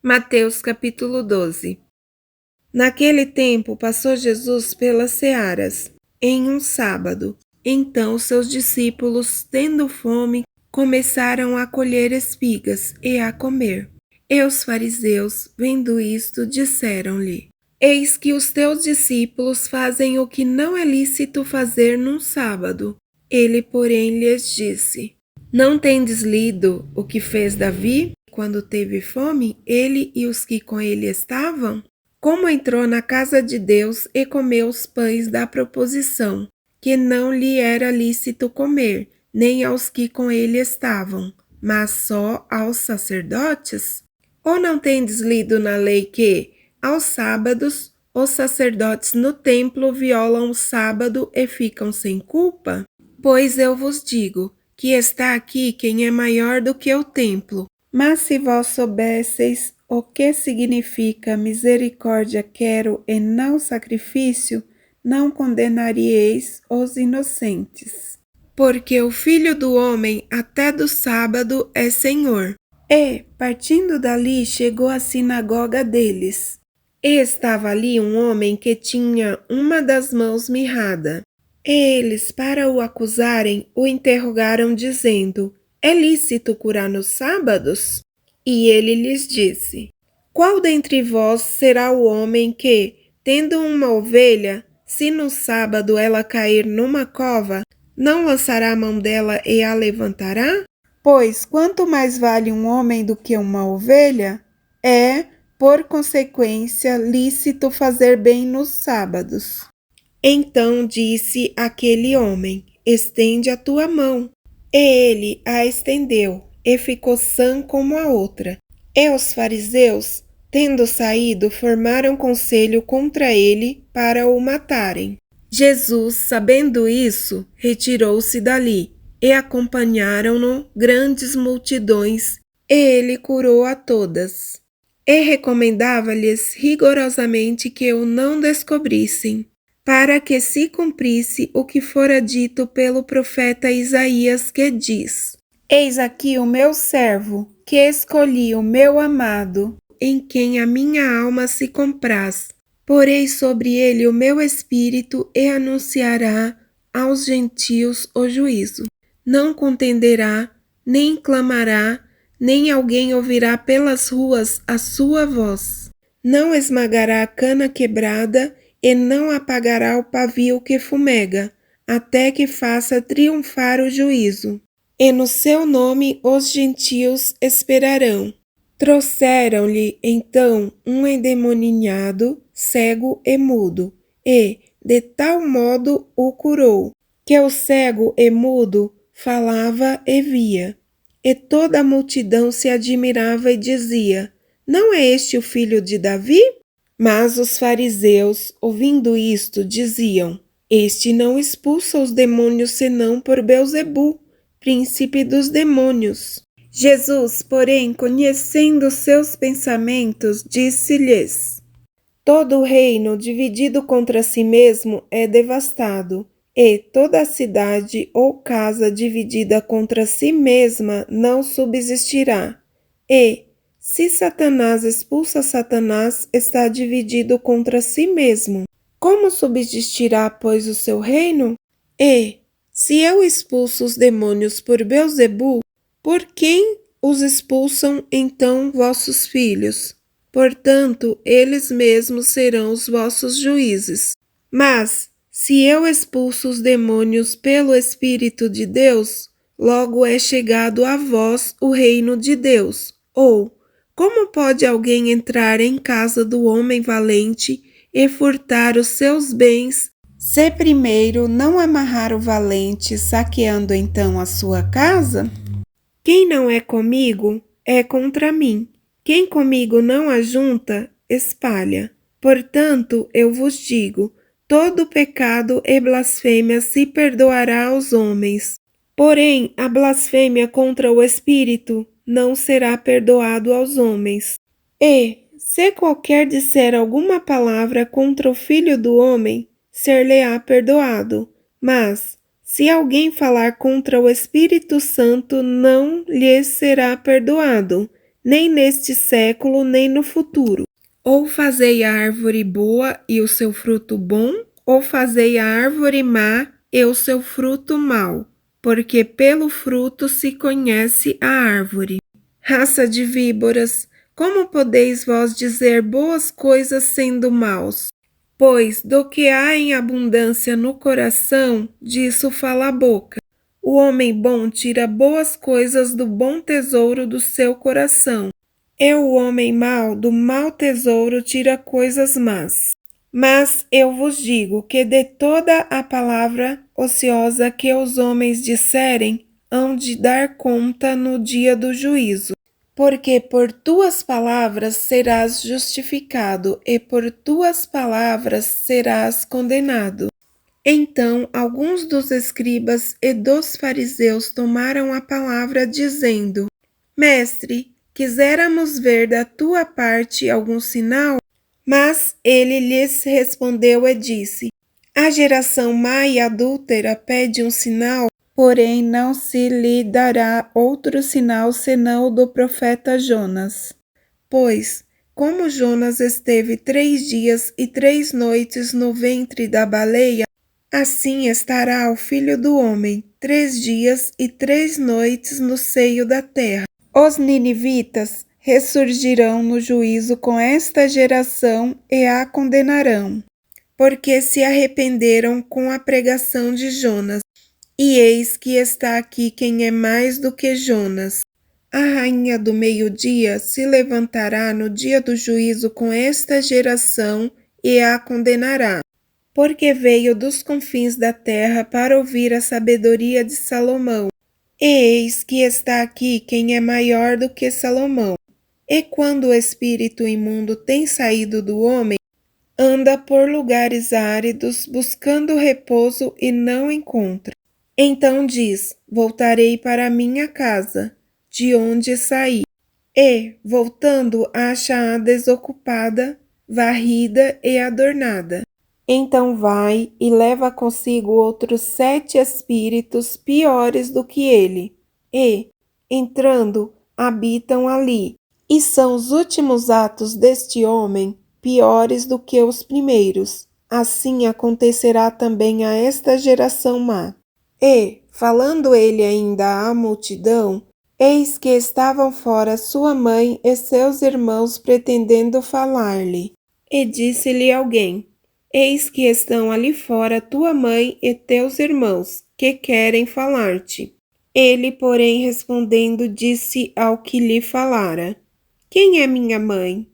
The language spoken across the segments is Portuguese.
Mateus capítulo 12. Naquele tempo passou Jesus pelas searas, em um sábado. Então seus discípulos, tendo fome, começaram a colher espigas e a comer. E os fariseus, vendo isto, disseram-lhe: Eis que os teus discípulos fazem o que não é lícito fazer num sábado. Ele, porém, lhes disse: Não tendes lido o que fez Davi quando teve fome, ele e os que com ele estavam? Como entrou na casa de Deus e comeu os pães da proposição, que não lhe era lícito comer, nem aos que com ele estavam, mas só aos sacerdotes? Ou não tendes lido na lei que, aos sábados, os sacerdotes no templo violam o sábado e ficam sem culpa? Pois eu vos digo que está aqui quem é maior do que o templo. Mas se vós soubesseis o que significa misericórdia quero e não sacrifício, não condenaríeis os inocentes. Porque o Filho do Homem até do sábado é Senhor. E, partindo dali, chegou à sinagoga deles. E estava ali um homem que tinha uma das mãos mirrada. E eles, para o acusarem, o interrogaram, dizendo: É lícito curar nos sábados? E ele lhes disse: Qual dentre vós será o homem que, tendo uma ovelha, se no sábado ela cair numa cova, não lançará a mão dela e a levantará? Pois quanto mais vale um homem do que uma ovelha, é, por consequência, lícito fazer bem nos sábados. Então disse aquele homem: Estende a tua mão. E ele a estendeu, e ficou sã como a outra. E os fariseus, tendo saído, formaram conselho contra ele para o matarem. Jesus, sabendo isso, retirou-se dali, e acompanharam-no grandes multidões, e ele curou a todas. E recomendava-lhes rigorosamente que o não descobrissem, para que se cumprisse o que fora dito pelo profeta Isaías, que diz: Eis aqui o meu servo, que escolhi, o meu amado, em quem a minha alma se compraz. Porei sobre ele o meu espírito e anunciará aos gentios o juízo. Não contenderá, nem clamará, nem alguém ouvirá pelas ruas a sua voz. Não esmagará a cana quebrada, e não apagará o pavio que fumega, até que faça triunfar o juízo. E no seu nome os gentios esperarão. Trouxeram-lhe então um endemoninhado, cego e mudo, e, de tal modo, o curou, que o cego e mudo falava e via. E toda a multidão se admirava e dizia: Não é este o filho de Davi? Mas os fariseus, ouvindo isto, diziam: Este não expulsa os demônios senão por Beelzebu, príncipe dos demônios. Jesus, porém, conhecendo seus pensamentos, disse-lhes: Todo reino dividido contra si mesmo é devastado, e toda a cidade ou casa dividida contra si mesma não subsistirá. E, se Satanás expulsa Satanás, está dividido contra si mesmo. Como subsistirá, pois, o seu reino? E, se eu expulso os demônios por Beelzebu, por quem os expulsam então vossos filhos? Portanto, eles mesmos serão os vossos juízes. Mas, se eu expulso os demônios pelo Espírito de Deus, logo é chegado a vós o reino de Deus. Ou, como pode alguém entrar em casa do homem valente e furtar os seus bens, se primeiro não amarrar o valente, saqueando então a sua casa? Quem não é comigo, é contra mim. Quem comigo não ajunta, espalha. Portanto, eu vos digo, todo pecado e blasfêmia se perdoará aos homens. Porém, a blasfêmia contra o Espírito não será perdoado aos homens. E, se qualquer disser alguma palavra contra o Filho do Homem, ser-lhe-á perdoado. Mas, se alguém falar contra o Espírito Santo, não lhe será perdoado, nem neste século, nem no futuro. Ou fazei a árvore boa e o seu fruto bom, ou fazei a árvore má e o seu fruto mau, porque pelo fruto se conhece a árvore. Raça de víboras, como podeis vós dizer boas coisas sendo maus? Pois do que há em abundância no coração, disso fala a boca. O homem bom tira boas coisas do bom tesouro do seu coração, e o homem mau do mau tesouro tira coisas más. Mas eu vos digo que de toda a palavra ociosa que os homens disserem, hão de dar conta no dia do juízo. Porque por tuas palavras serás justificado, e por tuas palavras serás condenado. Então alguns dos escribas e dos fariseus tomaram a palavra, dizendo: Mestre, quiséramos ver da tua parte algum sinal? Mas ele lhes respondeu e disse: A geração má e adúltera pede um sinal, porém não se lhe dará outro sinal senão o do profeta Jonas. Pois, como Jonas esteve 3 dias e 3 noites no ventre da baleia, assim estará o Filho do Homem 3 dias e 3 noites no seio da terra. Os ninivitas ressurgirão no juízo com esta geração e a condenarão, porque se arrependeram com a pregação de Jonas. E eis que está aqui quem é mais do que Jonas. A rainha do meio-dia se levantará no dia do juízo com esta geração e a condenará, porque veio dos confins da terra para ouvir a sabedoria de Salomão. E eis que está aqui quem é maior do que Salomão. E quando o espírito imundo tem saído do homem, anda por lugares áridos buscando repouso e não encontra. Então diz: Voltarei para minha casa, de onde saí. E, voltando, acha-a desocupada, varrida e adornada. Então vai e leva consigo outros 7 espíritos piores do que ele, e, entrando, habitam ali. E são os últimos atos deste homem piores do que os primeiros. Assim acontecerá também a esta geração má. E, falando ele ainda à multidão, eis que estavam fora sua mãe e seus irmãos pretendendo falar-lhe. E disse-lhe alguém: Eis que estão ali fora tua mãe e teus irmãos, que querem falar-te. Ele, porém, respondendo, disse ao que lhe falara: Quem é minha mãe?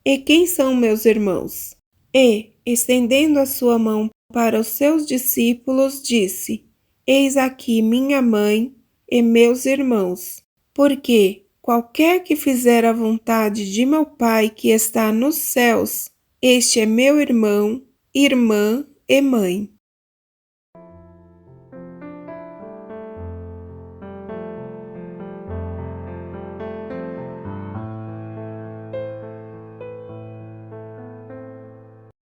E quem são meus irmãos? E, estendendo a sua mão para os seus discípulos, disse: Eis aqui minha mãe e meus irmãos. Porque qualquer que fizer a vontade de meu Pai que está nos céus, este é meu irmão, irmã e mãe.